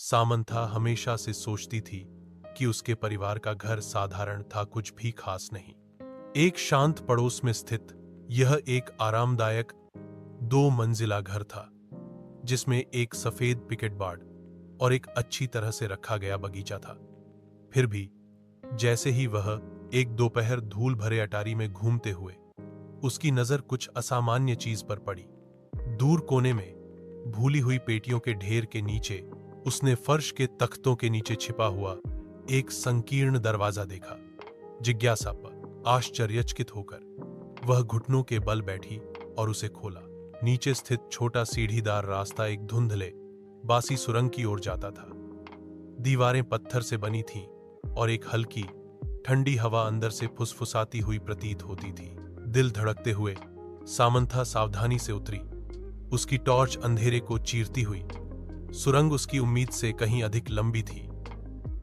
Samantha हमेशा से सोचती थी कि उसके परिवार का घर साधारण था, कुछ भी खास नहीं। एक शांत पड़ोस में स्थित यह एक आरामदायक 2 मंजिला घर था, जिसमें एक सफेद पिकेट बाड़ और एक अच्छी तरह से रखा गया बगीचा था। फिर भी जैसे ही वह एक दोपहर धूल भरे अटारी में घूमते हुए उसकी नजर कुछ असामान्य चीज पर पड़ी। दूर कोने में भूली हुई पेटियों के ढेर के नीचे उसने फर्श के तख्तों के नीचे छिपा हुआ एक संकीर्ण दरवाजा देखा। जिज्ञासा पर आश्चर्यचकित होकर वह घुटनों के बल बैठी और उसे खोला। नीचे स्थित छोटा सीढ़ीदार रास्ता एक धुंधले बासी सुरंग की ओर जाता था। दीवारें पत्थर से बनी थीं और एक हल्की ठंडी हवा अंदर से फुसफुसाती हुई प्रतीत होती थी। दिल धड़कते हुए सामंथा सावधानी से उतरी। उसकी टॉर्च अंधेरे को चीरती हुई सुरंग उसकी उम्मीद से कहीं अधिक लंबी थी,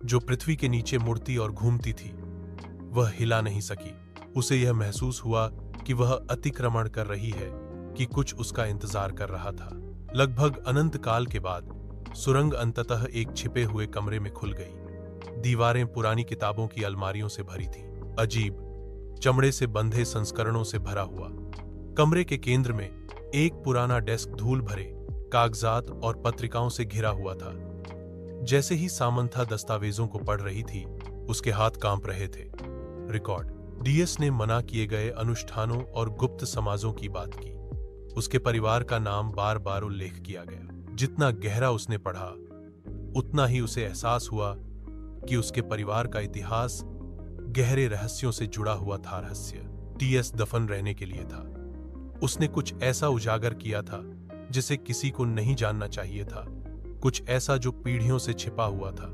जो पृथ्वी के नीचे मुड़ती और घूमती थी। वह हिला नहीं सकी। उसे यह महसूस हुआ कि वह अतिक्रमण कर रही है, कि कुछ उसका इंतजार कर रहा था। लगभग अनंत काल के बाद सुरंग अंततः एक छिपे हुए कमरे में खुल गई। दीवारें पुरानी किताबों की अलमारियों से भरी थीं, अजीब चमड़े से बंधे संस्करणों से भरा हुआ। कमरे के केंद्र में एक पुराना डेस्क धूल भरे कागजात और पत्रिकाओं से घिरा हुआ था। जैसे ही सामंथा दस्तावेजों को पढ़ रही थी, उसके हाथ कांप रहे थे। रिकॉर्ड डीएस ने मना किए गए अनुष्ठानों और गुप्त समाजों की बात की। उसके परिवार का नाम बार बार उल्लेख किया गया। जितना गहरा उसने पढ़ा, उतना ही उसे एहसास हुआ कि उसके परिवार का इतिहास गहरे रहस्यों से जुड़ा हुआ था। रहस्य डीएस दफन रहने के लिए था। उसने कुछ ऐसा उजागर किया था जिसे किसी को नहीं जानना चाहिए था, कुछ ऐसा जो पीढ़ियों से छिपा हुआ था।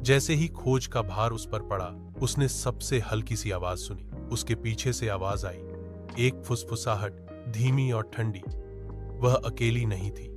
जैसे ही खोज का भार उस पर पड़ा, उसने सबसे हल्की सी आवाज सुनी। उसके पीछे से आवाज आई, एक फुसफुसाहट, धीमी और ठंडी। वह अकेली नहीं थी।